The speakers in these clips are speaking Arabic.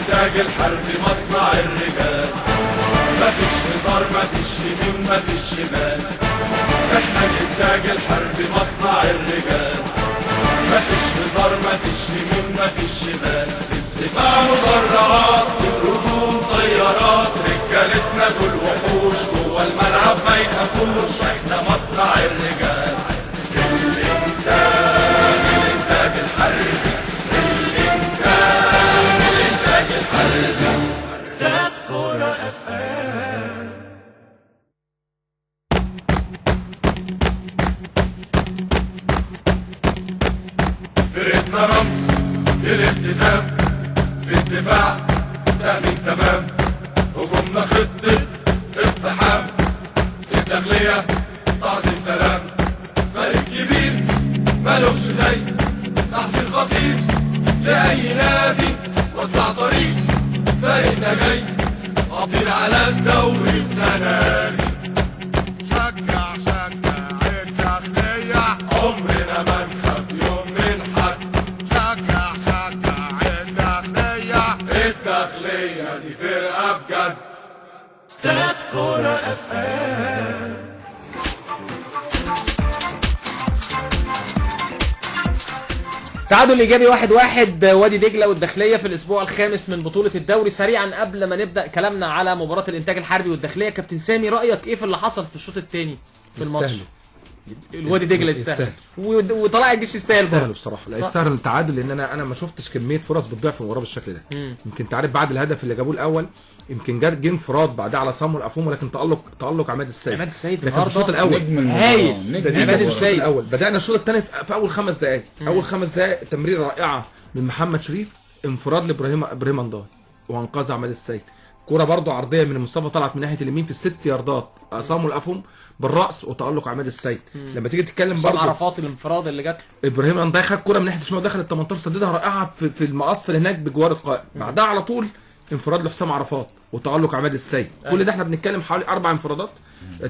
الانتاج الحربي مصنع الرجال، مفيش هزار مفيش يمين مفيش شمال. احنا الانتاج الحربي مصنع الرجال، مفيش هزار مفيش يمين مفيش شمال. دفاع مدرعات في الهجوم طيارات، رجالتنا دول وحوش جوه الملعب ما يخافوش. احنا مصنع الرجال، الانتاج الحربي، الانتاج الحربي. استاد كورة اف ام. فرقتنا رمز الالتزام، في الدفاع تأمين تمام، هجومنا خطة اقتحام، الداخلية تعظيم سلام. فريق كبير مالوش زي، تحصيل خطير لأي نادي، وسع طريق فريقنا جاي، أطير على الدوري السنة دي. شجع الداخلية، عمرنا ما نخاف يوم من حد. شجع الداخلية دي فرقة بجد. استاد كورة اف ام. تعادل ايجابي 1-1 وادي دجله والداخليه في الاسبوع الخامس من بطوله الدوري. سريعا قبل ما نبدا كلامنا على مباراه الانتاج الحربي والداخليه، كابتن سامي رايك ايه في اللي حصل في الشوط الثاني في الماتش؟ الوادي دجله يستاهل وطلائع الجيش يستاهل بصراحه. لا يستاهل التعادل، لان انا ما شفتش كميه فرص بتضيع في المباراه بالشكل ده. يمكن انت عارف بعد الهدف اللي جابوه الاول يمكن جه انفراد بعدها على صامويل افوم، ولكن تالق عماد السيد. لكن في الشوط الاول هايل عماد السيد الاول. بدانا الشوط الثاني في اول 5 دقائق. اول 5 دقائق تمريره رائعه من محمد شريف، انفراد لابراهيم انداي وانقاذ عماد السيد. كرة برضو عرضيه من مصطفى طلعت من ناحيه اليمين في ال6 ياردات، صامويل افوم بالراس وتالق عماد السيد. لما تيجي تتكلم برضو عرفات الانفراد اللي جات ابراهيم انداي خد كرة من ناحيه الشمال دخلت 18 سددها رائعه في المقص اللي هناك بجوار القائم. بعدها على طول انفراد لحسام عرفات وتالق عماد السيد. كل ده احنا بنتكلم حوالي 4 انفرادات،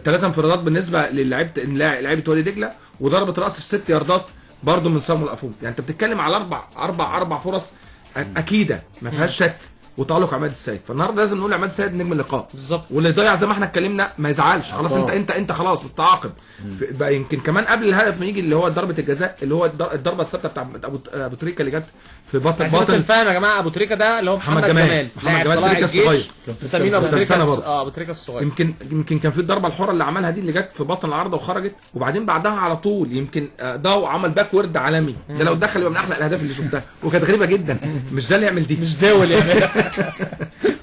3 انفرادات بالنسبه للاعيبه وادي دجله، وضربه راس في 6 ياردات برضو من صامويل افوم. يعني انت بتتكلم على اربع فرص اكيده ما فيهاش شك، وتالق عماد السيد. فالنهارده لازم نقول عماد السيد نجم اللقاء بالظبط، واللي ضيع زي ما احنا اتكلمنا ما يزعلش. خلاص انت خلاص متعاقب بقى. يمكن كمان قبل الهدف ما يجي اللي هو ضربه الجزاء، اللي هو الضربه الثابته بتاع ابو تريكه اللي جت في باطن بس الفهم يا جماعه. ابو تريكه ده اللي هو محمد جمال تريكه الصغير، مسمينه ابو تريكه. ابو تريكه الصغير. يمكن كان في الضربه الحره اللي عملها دي اللي جت في باطن العارضه وخرجت، وبعدين بعدها على طول يمكن ضاو عمل باك ورد عالمي. ده لو دخل يبقى من احلى الاهداف اللي شفتها، وكانت غريبه جدا. مش ده اللي يعمل دي، مش داول يعني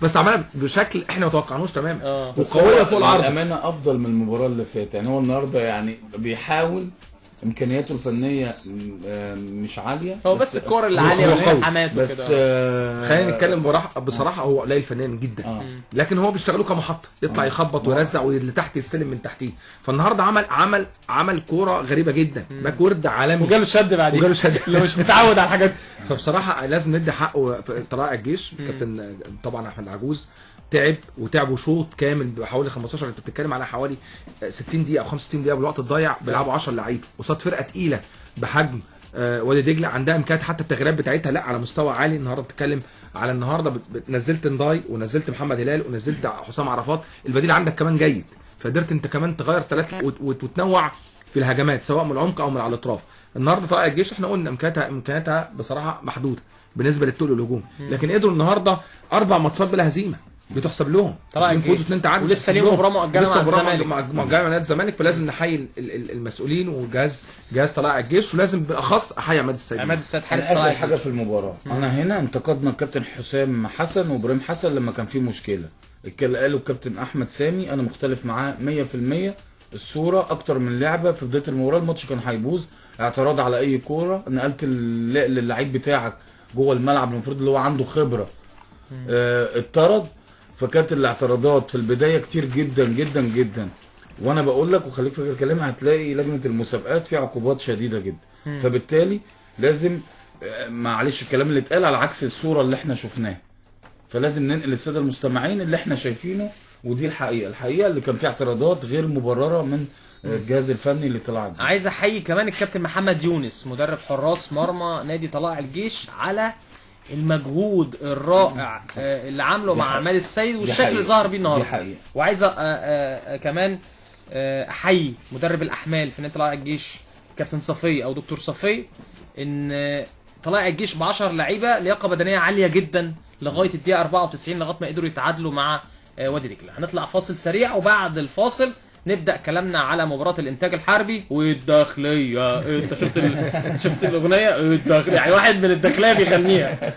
بس عملها بشكل احنا ما توقعناهوش تماما، وقويه فوق العرض. الامانه افضل من المباراه اللي فاتت. يعني هو النهارده يعني بيحاول، امكانياته الفنيه مش عاليه، هو بس الكوره اللي عاليه والحمات بس خلينا نتكلم بصراحه هو قليل فنيا جدا. لكن هو بيشتغلوا كمحطه، يطلع يخبط ويرزع واللي تحت يستلم من تحتيه. فالنهارده عمل كوره غريبه جدا، باك ورد عالمي، وجاله شد بعدين اللي مش متعود على الحاجات. فبصراحه لازم ندي حقه طلائع الجيش. كابتن طبعا احمد عجوز تعبوا شوط كامل بحوالي 15. انت بتتكلم على حوالي 60 دقيقه او 65 دقيقه بالوقت الضايع، بيلعبوا 10 لعيبه قصاد فرقه تقيله بحجم وادي دجله، عندها امكانيات حتى التغييرات بتاعتها لا على مستوى عالي. النهارده بتتكلم على نزلت نداي ونزلت محمد هلال ونزلت حسام عرفات، البديل عندك كمان جيد، فقدرت انت كمان تغير 3 وتنوع في الهجمات سواء من العمق او من على الاطراف. النهارده طلائع الجيش احنا قلنا امكانياتها بصراحه محدوده بالنسبه للتقل والهجوم، لكن قدروا النهارده 4 ماتشات بلا هزيمه بتحسب لهم، فوزوا 2 تعادل، ولسه ليهم مباراه مؤجله مع نادي الزمالك. فلازم نحيي المسؤولين وجهاز طلائع الجيش، ولازم بالاخص احيي عماد السيد. حارس طلائع حاجه في المباراه. انا هنا انتقدنا الكابتن حسام حسن وابراهيم حسن لما كان في مشكله. قالوا الكابتن احمد سامي انا مختلف معاه 100%. الصوره اكتر من لعبه في بدايه المباراه، الماتش كان هيبوظ. اعتراض على اي كوره، نقلت للعيب بتاعك جوه الملعب المفروض اللي هو عنده خبره اتطرد. فكانت الاعتراضات في البدايه كتير جدا جدا جدا، وانا بقول لك وخليك فاكر كلامي، هتلاقي لجنه المسابقات في عقوبات شديده جدا. فبالتالي لازم معلش الكلام اللي اتقال على عكس الصوره اللي احنا شفناها، فلازم ننقل للساده المستمعين اللي احنا شايفينه، ودي الحقيقه اللي كان فيها اعتراضات غير مبرره من الجهاز الفني اللي طلع الجيش. عايز احيي كمان الكابتن محمد يونس مدرب حراس مرمى نادي طلائع الجيش على المجهود الرائع اللي عامله مع عماد السيد والشكل اللي ظهر بيه دي النهارده. حقيقة. وعايز كمان احيي مدرب الاحمال في نادي طلائع الجيش كابتن صفي او دكتور صفي، ان طلائع الجيش ب 10 لعيبه لياقه بدنيه عاليه جدا لغايه الدقيقه 94 لغايه ما قدروا يتعادلوا مع وادي دجله. هنطلع فاصل سريع وبعد الفاصل نبدا كلامنا على مباراه الانتاج الحربي والداخليه. انت شفت الاغنيه الداخليه، يعني واحد من الداخليه بيغنيها.